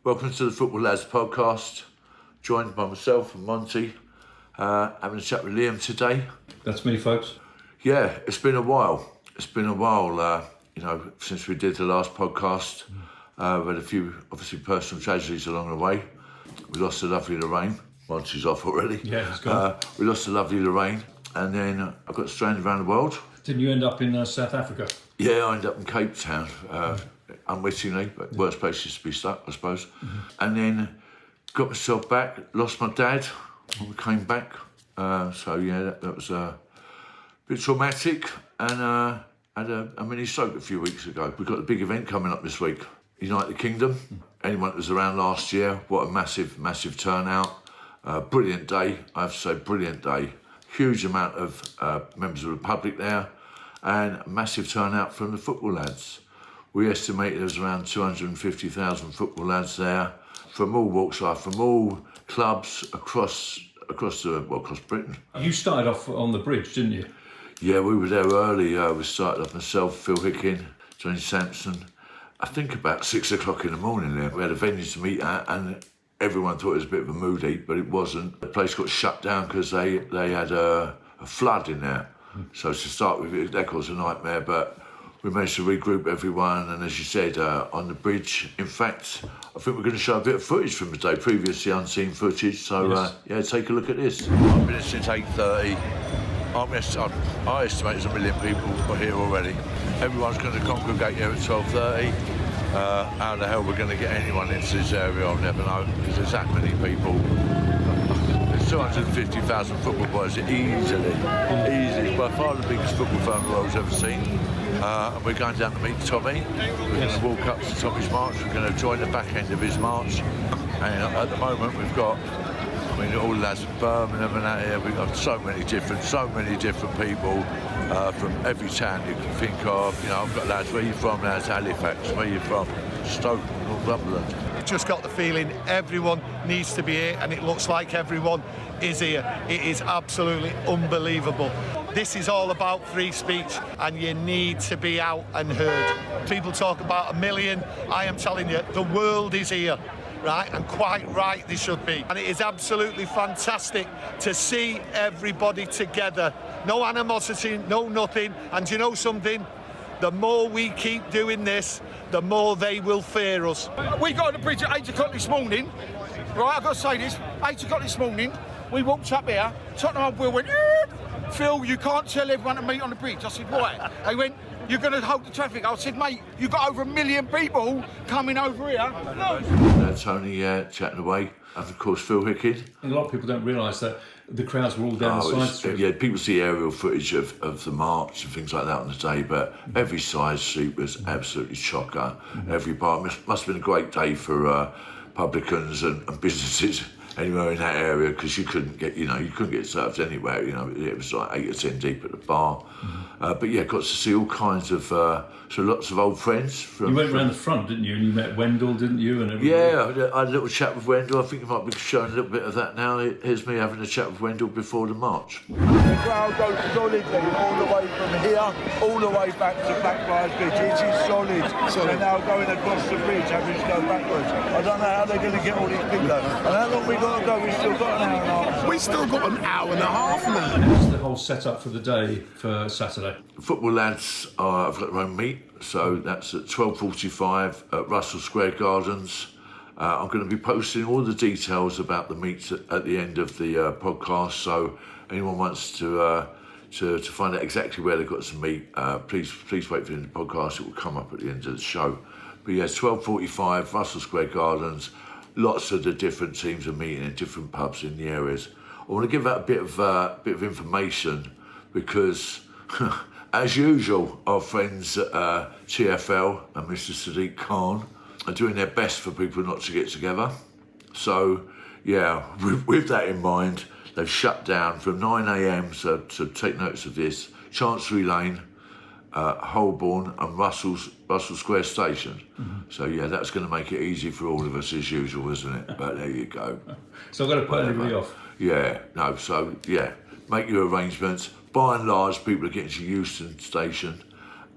Welcome to the Football Lads podcast, joined by myself and Monty, having a chat with Liam today. That's me, folks. Yeah, it's been a while. Since we did the last podcast. We had a few, obviously, personal tragedies along the way. We lost the lovely Lorraine. Monty's off already. Yeah, it's gone. We lost the lovely Lorraine, and then I got stranded around the world. Didn't you end up in South Africa? Yeah, I ended up in Cape Town, unwittingly, but worst places to be stuck, I suppose. Mm-hmm. And then got myself back, lost my dad when we came back. That was a bit traumatic, and had a mini stroke a few weeks ago. We've got a big event coming up this week, United Kingdom. Anyone that was around last year, what a massive, massive turnout. Brilliant day, I have to say, brilliant day. Huge amount of members of the public there, and a massive turnout from the football lads. We estimate there was around 250,000 football lads there, from all walks of life, from all clubs across Britain. You started off on the bridge, didn't you? Yeah, we were there early. We started off myself, Phil Hickin, Johnny Sampson. I think about 6 o'clock in the morning there. We had a venue to meet at, and everyone thought it was a bit of a mood eat, but it wasn't. The place got shut down because they had a flood in there. So to start with, that caused a nightmare, but we managed to regroup everyone, and as you said, on the bridge. In fact, I think we're going to show a bit of footage from the day, previously unseen footage. So yes. Take a look at this. I've been here since 8:30. I estimate there's 1 million people are here already. Everyone's going to congregate here at 12:30. How the hell we're going to get anyone into this area, I'll never know, because there's that many people. There's 250,000 football boys, easily, by far the biggest football fan the world's ever seen. And we're going down to meet Tommy. We're going to walk up to Tommy's march. We're going to join the back end of his march. And at the moment we've got, all the lads from Birmingham and that here. We've got so many different people from every town you can think of. I've got lads, where you from? Lads, Halifax. Where you from? Stoke, Northumberland. Just got the feeling everyone needs to be here, and it looks like everyone is here. It is absolutely unbelievable. This is all about free speech, and you need to be out and heard. People talk about 1 million. I am telling you, the world is here. Right, and quite right they should be. And it is absolutely fantastic to see everybody together. No animosity, no nothing. And you know something? The more we keep doing this, the more they will fear us. We got on the bridge at 8 o'clock this morning. Right, I've got to say this. 8 o'clock this morning, we walked up here. Tottenham and Will went, Phil, you can't tell everyone to meet on the bridge. I said, why? They went, you're going to hold the traffic. I said, mate, you've got over 1 million people coming over here. Tony chatting away, and of course Phil Hickin. A lot of people don't realise that the crowds were all down the side street. Yeah, people see aerial footage of the march and things like that on the day, but every side street was absolutely chocker. Every bar must have been a great day for publicans and businesses anywhere in that area, because you couldn't get served anywhere. It was like 8 or 10 deep at the bar. But got to see all kinds of lots of old friends. You went round the front, didn't you? And you met Wendell, didn't you? And everybody? Yeah, I had a little chat with Wendell. I think you might be showing a little bit of that now. Here's me having a chat with Wendell before the march. The crowd goes solidly all the way from here, all the way back to Blackfriars Bridge. It is solid. They're now going across the bridge, having to go backwards. I don't know how they're going to get all these people out. And how long we got to go? We've still got an hour and a half. We've still got an hour and a half now. What's the whole setup for the day for Saturday? The football lads have got their own meet, so that's at 12:45 at Russell Square Gardens. I'm going to be posting all the details about the meets at the end of the podcast, so anyone wants to find out exactly where they've got to meet, please wait for the end of the podcast. It will come up at the end of the show. But yeah, 12:45 Russell Square Gardens. Lots of the different teams are meeting in different pubs in the areas. I want to give out a bit of information because, as usual, our friends at TFL and Mr. Sadiq Khan are doing their best for people not to get together. So, yeah, with that in mind, they've shut down from 9 a.m, so take notice of this, Chancery Lane, Holborn and Russell Square Station. So yeah, that's going to make it easy for all of us as usual, isn't it? But there you go. So I've got to put everybody off. Yeah, no, so yeah, make your arrangements. By and large, people are getting to Euston Station.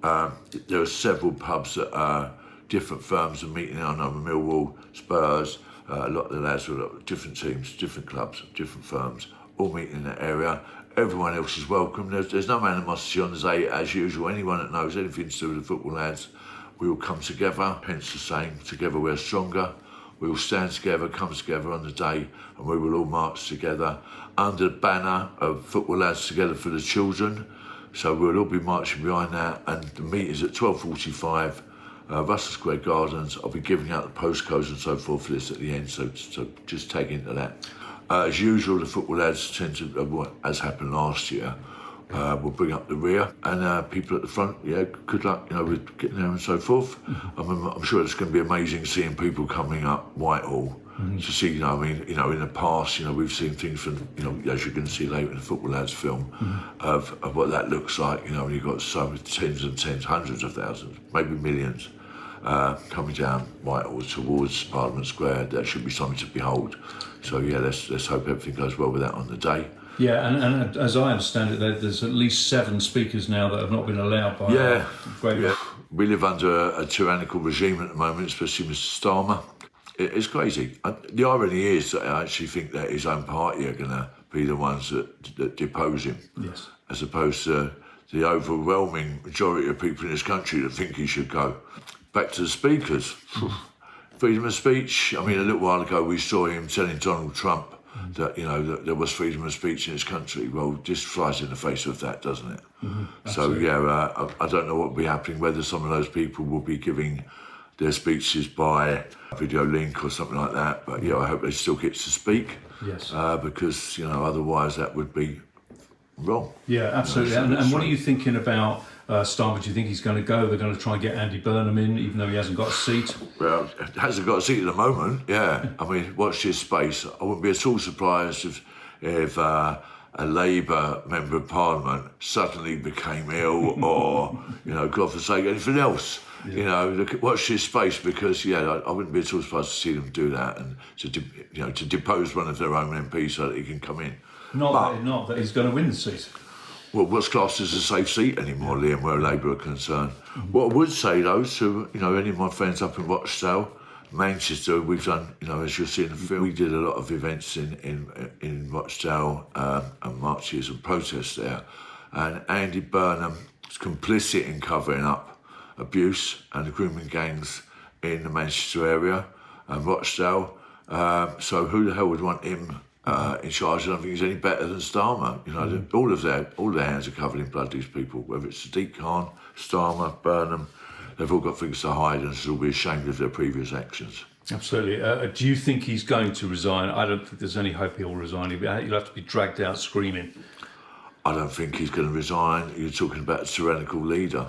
There are several pubs that different firms are meeting. I know Millwall, Spurs, a lot of the lads were different teams, different clubs, different firms, all meeting in that area. Everyone else is welcome. There's no animosity on the day as usual. Anyone that knows anything to do with the football lads, we will come together, hence the saying, together we're stronger. We will stand together, come together on the day, and we will all march together under the banner of Football Lads Together for the Children. So we'll all be marching behind that, and the meeting's at 12:45, Russell Square Gardens. I'll be giving out the postcodes and so forth for this at the end, so just tag into that. As usual, the Football Lads tend to, as happened last year, we'll bring up the rear, and people at the front, good luck, with getting there and so forth. I'm sure it's going to be amazing seeing people coming up Whitehall to see, in the past, we've seen things from, as you're going to see later in the Football Lads film, of what that looks like, when you've got so many tens and tens, hundreds of thousands, maybe millions, coming down Whitehall towards Parliament Square. That should be something to behold. So let's hope everything goes well with that on the day. Yeah, and as I understand it, there's at least 7 speakers now that have not been allowed by. Yeah. We live under a tyrannical regime at the moment, especially Mr. Starmer. It's crazy. The irony is that I actually think that his own party are going to be the ones that depose him, as opposed to the overwhelming majority of people in this country that think he should go. Back to the speakers. Freedom of speech. A little while ago we saw him telling Donald Trump that that there was freedom of speech in this country. Well, this flies in the face of that, doesn't it? So I don't know what will be happening, whether some of those people will be giving their speeches by video link or something like that, but I hope they still get to speak. Yes. Because otherwise that would be wrong. Yeah, absolutely. And what are you thinking about Starmer? Do you think he's going to go? They're going to try and get Andy Burnham in, even though he hasn't got a seat? Well, hasn't got a seat at the moment, watch this space. I wouldn't be at all surprised if a Labour Member of Parliament suddenly became ill or, God forsake, anything else. Watch this space, because, I wouldn't be at all surprised to see them do that and to depose one of their own MPs so that he can come in. Not that he's going to win the seat. Well, what's classed as a safe seat anymore, Liam, where Labour are concerned. What I would say, though, to any of my friends up in Rochdale, Manchester, we've done, as you'll see in the film, we did a lot of events in Rochdale and marches and protests there. And Andy Burnham is complicit in covering up abuse and the grooming gangs in the Manchester area and Rochdale. So who the hell would want him in charge? I don't think he's any better than Starmer. All of their hands are covered in blood, these people, whether it's Sadiq Khan, Starmer, Burnham. They've all got things to hide and should all be ashamed of their previous actions. Absolutely. Do you think he's going to resign? I don't think there's any hope he'll resign. He'll have to be dragged out screaming. I don't think he's going to resign. You're talking about a tyrannical leader.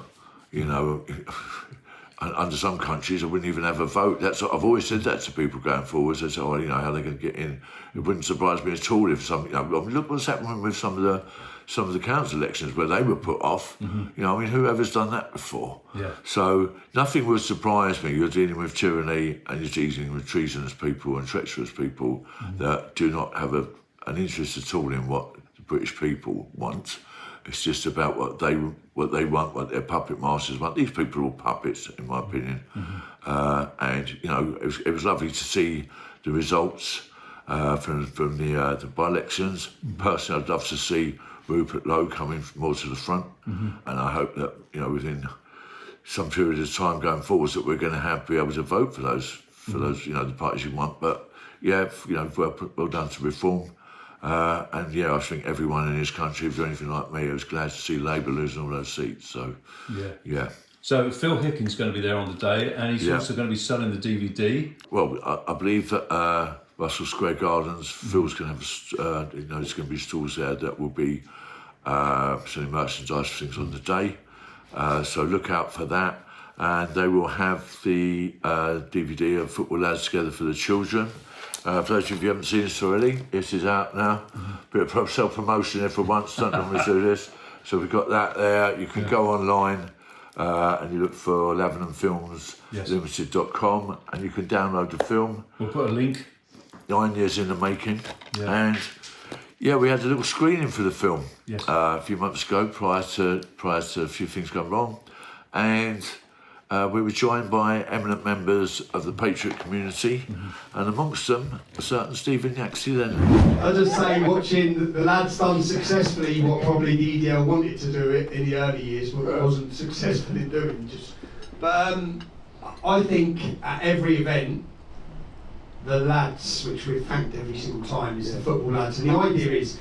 Under some countries, I wouldn't even have a vote. I've always said that to people going forwards. They say, how are they going to get in? It wouldn't surprise me at all if look what's happening with some of the council elections where they were put off. Whoever's done that before? Yeah. So nothing would surprise me. You're dealing with tyranny and you're dealing with treasonous people and treacherous people that do not have an interest at all in what the British people want. It's just about what they want, what their puppet masters want. These people are all puppets, in my opinion. And it was lovely to see the results from the by-elections. Personally, I'd love to see Rupert Lowe coming more to the front, and I hope that within some period of time going forwards that we're going to be able to vote for those the parties you want. But well done to Reform. I think everyone in this country, if you're anything like me, was glad to see Labour losing all those seats. So, yeah. So Phil Hickin's going to be there on the day, and he's also going to be selling the DVD. Well, I believe that Russell Square Gardens, Phil's going to have, there's going to be stalls there that will be selling merchandise things on the day. So look out for that. And they will have the DVD of Football Lads Together for the Children. For those of you who haven't seen this already, this is out now. Bit of self-promotion there for once, don't normally do this. So we've got that there. You can go online and you look for Lavenham Films, limited.com, and you can download the film. We'll put a link. 9 years in the making. And we had a little screening for the film a few months ago prior to a few things going wrong. And we were joined by eminent members of the Patriot community, and amongst them, a certain Stephen Yaxley then. I'll just say, watching the lads done successfully what probably the EDL wanted to do it in the early years, but wasn't successful in doing. But I think at every event, the lads, which we've thanked every single time, is the football lads, and the idea is,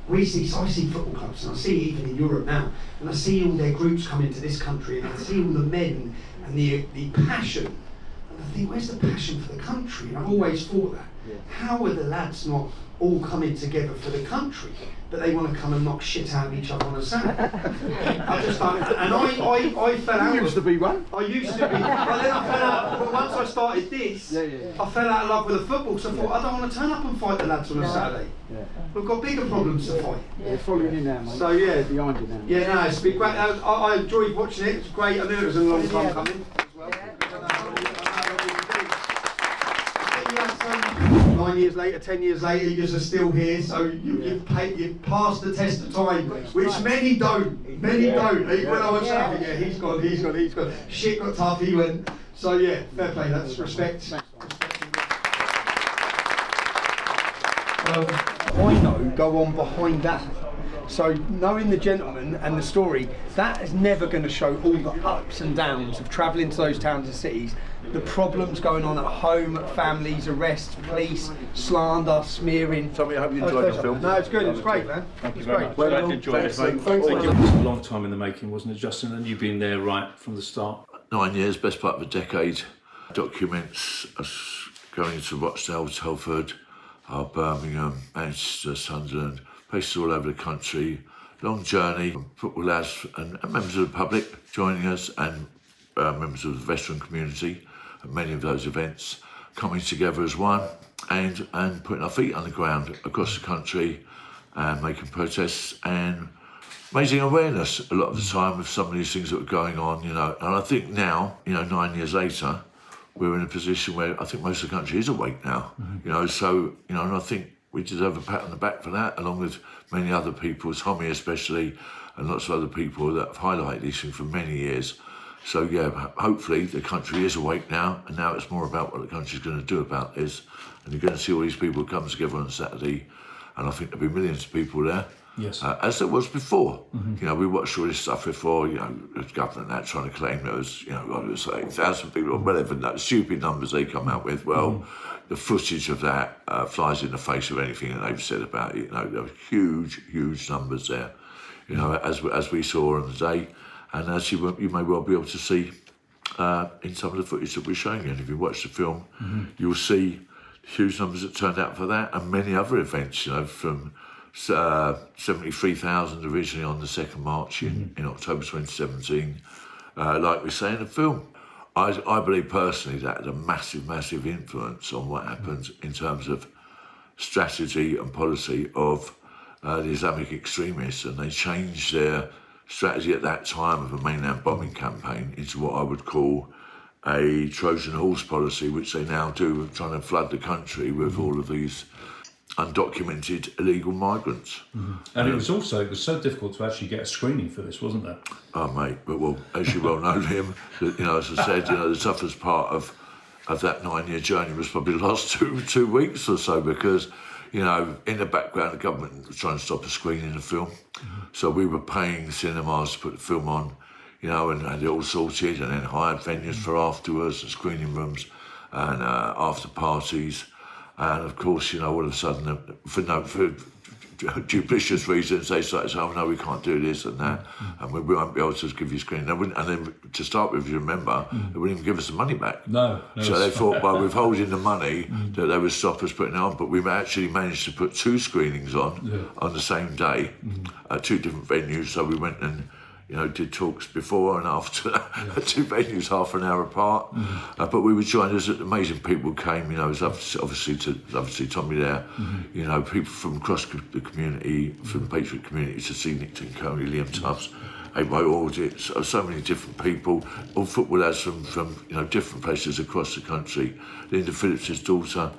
I see football clubs, and I see even in Europe now, and I see all their groups come into this country, and I see all the men and the passion, and I think, where's the passion for the country? And I've always thought that. How are the lads not all coming together for the country, but they want to come and knock shit out of each other on a Saturday? I just don't, and I fell out. You used to be one. I used to be, but then I fell out. But once I started this, I fell out of love with the football, because I thought, I don't want to turn up and fight the lads on a Saturday. We've got bigger problems to fight. They're following you now, mate. So yeah, Behind you now. yeah, no, it's been great. I enjoyed watching it. It's great. I knew it was a long time coming as well. 9 years later, 10 years later, you are still here. So you've passed the test of time, which many don't. Many don't. Even when I was shouting, yeah, he's gone. Shit got tough. He went. So yeah, fair play. That's respect. I know go on behind that. So knowing the gentleman and the story, that is never going to show all the ups and downs of travelling to those towns and cities, the problems going on at home, families, arrests, police, slander, smearing. Tommy, I hope you enjoyed the film. No, it's good, it's great, man. Thank you very much. I enjoyed it, mate. Thanks. It was a long time in the making, wasn't it, Justin? And you've been there right from the start. 9 years, best part of a decade. Documents us going to Rochdale, Telford, Birmingham, Manchester, Sunderland, places all over the country. Long journey, football lads and members of the public joining us, and members of the veteran community at many of those events, coming together as one and putting our feet on the ground across the country and making protests and raising awareness a lot of the time of some of these things that were going on, you know. And I think now, 9 years later, we're in a position where I think most of the country is awake now, you know, so, and I think we deserve a pat on the back for that, along with many other people, Tommy especially, and lots of other people that have highlighted these things for many years. So yeah, hopefully the country is awake now, and now it's more about what the country's going to do about this. And you're going to see all these people come together on Saturday, and I think there'll be millions of people there. Yes. As there was before. We watched all this stuff before, the government now trying to claim there was, it was 8,000 people or whatever, stupid numbers they come out with. Well, the footage of that flies in the face of anything that they've said about it. There were huge, huge numbers there, as we saw on the day. And as you may well be able to see in some of the footage that we're showing you. And if you watch the film, you'll see huge numbers that turned out for that and many other events, from 73,000 originally on the 2nd March in October 2017. Like we say in the film, I believe personally that had a massive, massive influence on what happened in terms of strategy and policy of the Islamic extremists, and they changed their strategy at that time of a mainland bombing campaign into what I would call a Trojan horse policy, which they now do, trying to flood the country with all of these undocumented illegal migrants. And it was so difficult to actually get a screening for this, wasn't there? Oh mate, but well, as you well know, Liam, as I said, the toughest part of that 9-year journey was probably the last two weeks or so, because in the background the government was trying to stop a screening of the film. So we were paying cinemas to put the film on, and had it all sorted, and then hired venues for afterwards and screening rooms and after parties. And of course, all of a sudden, for duplicious reasons, they started saying, "Oh no, we can't do this and that, and we won't be able to give you screening." And then to start with, you remember, they wouldn't even give us the money back. No. So they thought by withholding the money that they would stop us putting it on. But we actually managed to put 2 screenings on the same day at 2 different venues. So we went and did talks before and after at 2 venues, half an hour apart. But we were joined as amazing people came. It was obviously Tommy there. People from across the community, from the Patriot community, to see Nick Tinconi, Liam Tubbs, Abo Audits, so many different people, all football lads from different places across the country. Linda Phillips' daughter.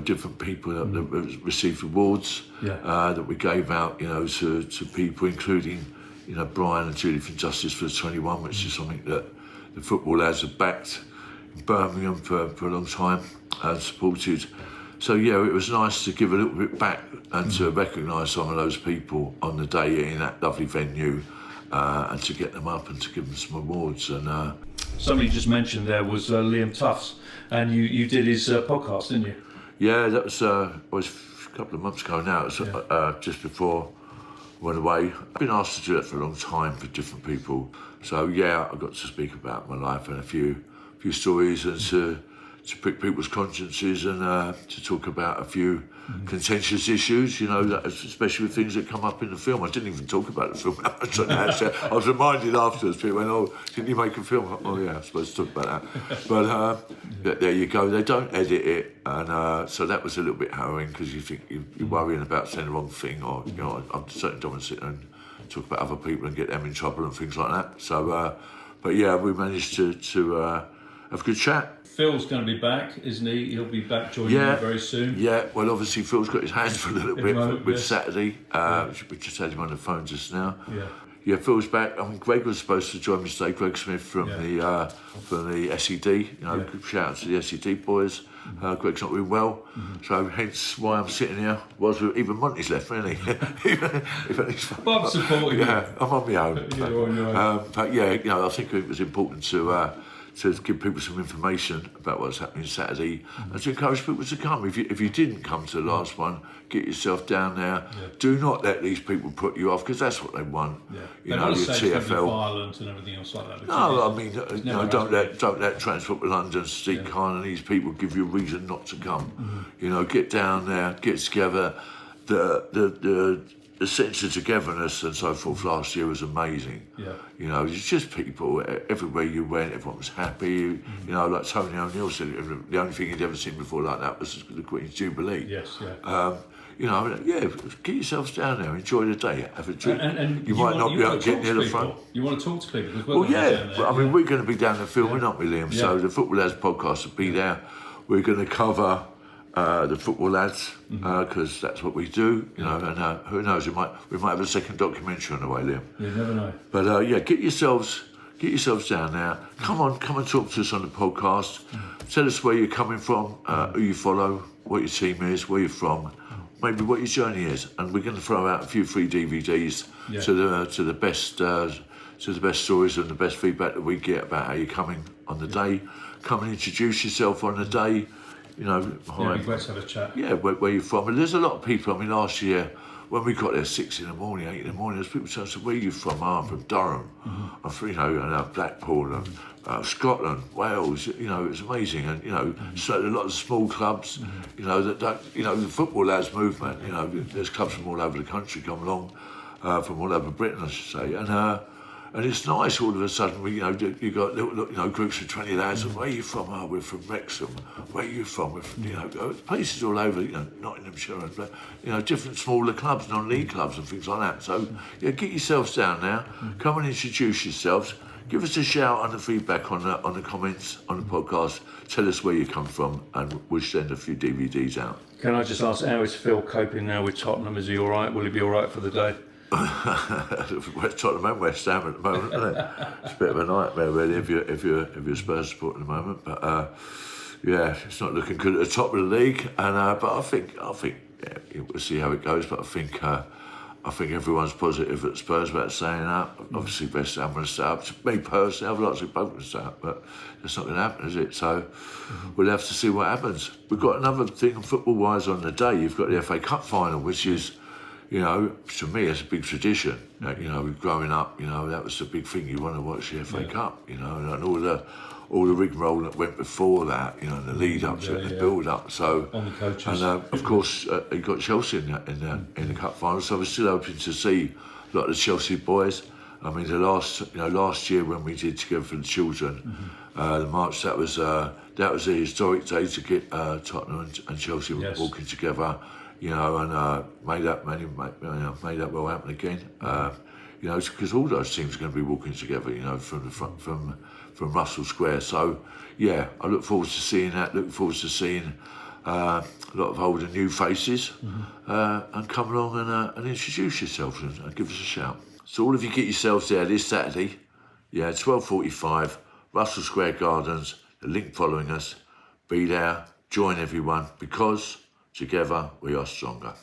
Different people that received awards that we gave out, to people, including Brian and Julie from Justice for the 21, which is something that the football lads have backed in Birmingham for a long time and supported. So yeah, it was nice to give a little bit back and to recognise some of those people on the day in that lovely venue, and to get them up and to give them some awards. And somebody just mentioned there was Liam Tufts, and you did his podcast, didn't you? Yeah, that was a couple of months ago now. It was just before I went away. I've been asked to do that for a long time for different people. So yeah, I got to speak about my life and a few stories, and to prick people's consciences, and to talk about a few contentious issues, especially with things that come up in the film. I didn't even talk about the film. I was reminded afterwards, people went, "Oh, didn't you make a film?" Oh yeah, I was supposed to talk about that. But there you go, they don't edit it, and so that was a little bit harrowing, because you think you're worrying about saying the wrong thing, or I certainly don't want to sit there and talk about other people and get them in trouble and things like that. So, but yeah, we managed to have a good chat. Phil's going to be back, isn't he? He'll be back joining you very soon. Yeah, well, obviously Phil's got his hands full a little bit with Saturday. We just had him on the phone just now. Yeah, Phil's back. I mean, Greg was supposed to join me today. Greg Smith from the SED. Shout out to the SED boys. Greg's not doing well, so hence why I'm sitting here. Even Monty's left, really. But I'm supporting you. Yeah, I'm on my own. You're on your own. But yeah, I think it was important to give people some information about what's happening Saturday, and to encourage people to come. If you didn't come to the last one, get yourself down there. Do not let these people put you off, because that's what they want. Your TFL, violent and everything else like that. No, I mean, don't let Transport for London, Steve Khan and these people give you a reason not to come. Get down there, get together. The sense of togetherness and so forth last year was amazing. It's just people, everywhere you went, everyone was happy. Like Tony O'Neill said, the only thing he'd ever seen before like that was the Queen's Jubilee. Get yourselves down there, enjoy the day, have a drink. And you might not be able to get near the front. You want to talk to people? Well, yeah. I mean, we're going to be down there filming, aren't we, Liam? So the Football Lads podcast will be there. We're going to cover the Football Lads, because that's what we do, and who knows, we might have a second documentary on the way, Liam. You never know. But get yourselves down there. Come and talk to us on the podcast. Tell us where you're coming from, who you follow, what your team is, where you're from, maybe what your journey is, and we're going to throw out a few free DVDs to the best stories and the best feedback that we get about how you're coming on the day. Come and introduce yourself on the day. It'd be great to have a chat. Yeah, where you're from. And there's a lot of people. I mean, last year, when we got there 6 in the morning, 8 in the morning, there's people saying, "So where are you from?" "Oh, I'm from Durham." I'm from, Blackpool, and Scotland, Wales. It was amazing. And, so a lot of small clubs, that don't, the Football Lads movement, there's clubs from all over the country come along, from all over Britain, I should say. And it's nice all of a sudden, you got little, groups of 20 lads, and where are you from? "Oh, we're from Wrexham." "Where are you from?" "We're from, places all over, Nottinghamshire, and, different smaller clubs, non-league clubs and things like that. So, get yourselves down there, come and introduce yourselves, give us a shout on the feedback on the comments on the podcast, tell us where you come from, and we'll send a few DVDs out. Can I just ask, how is Phil coping now with Tottenham? Is he all right? Will he be all right for the day? West Tottenham and West Ham at the moment, isn't it? It's a bit of a nightmare, really, if you're a Spurs supporter at the moment. But it's not looking good at the top of the league. And but I think we'll see how it goes. But I think everyone's positive at Spurs about staying up. Obviously, West Ham will stay up. Me personally, I'd like to see both of them stay up, but that's not going to happen, is it? So we'll have to see what happens. We've got another thing football-wise on the day. You've got the FA Cup final, which is, to me, it's a big tradition. Growing up, that was the big thing. You want to watch the FA Cup, and all the rigmarole that went before that, the lead up to it, the build up. So, on the coaches. And of course, you got Chelsea in the cup final. So we're still hoping to see a lot of the Chelsea boys. I mean, the last year when we did Together for the Children, the March, that was a historic day to get Tottenham and Chelsea walking together. And made that well happen again. Because all those teams are going to be walking together, from the front, from Russell Square. So, I look forward to seeing that. Look forward to seeing a lot of old and new faces, and come along and introduce yourself and give us a shout. So all of you get yourselves there this Saturday, 12:45, Russell Square Gardens, the link following us. Be there, join everyone, because together we are stronger.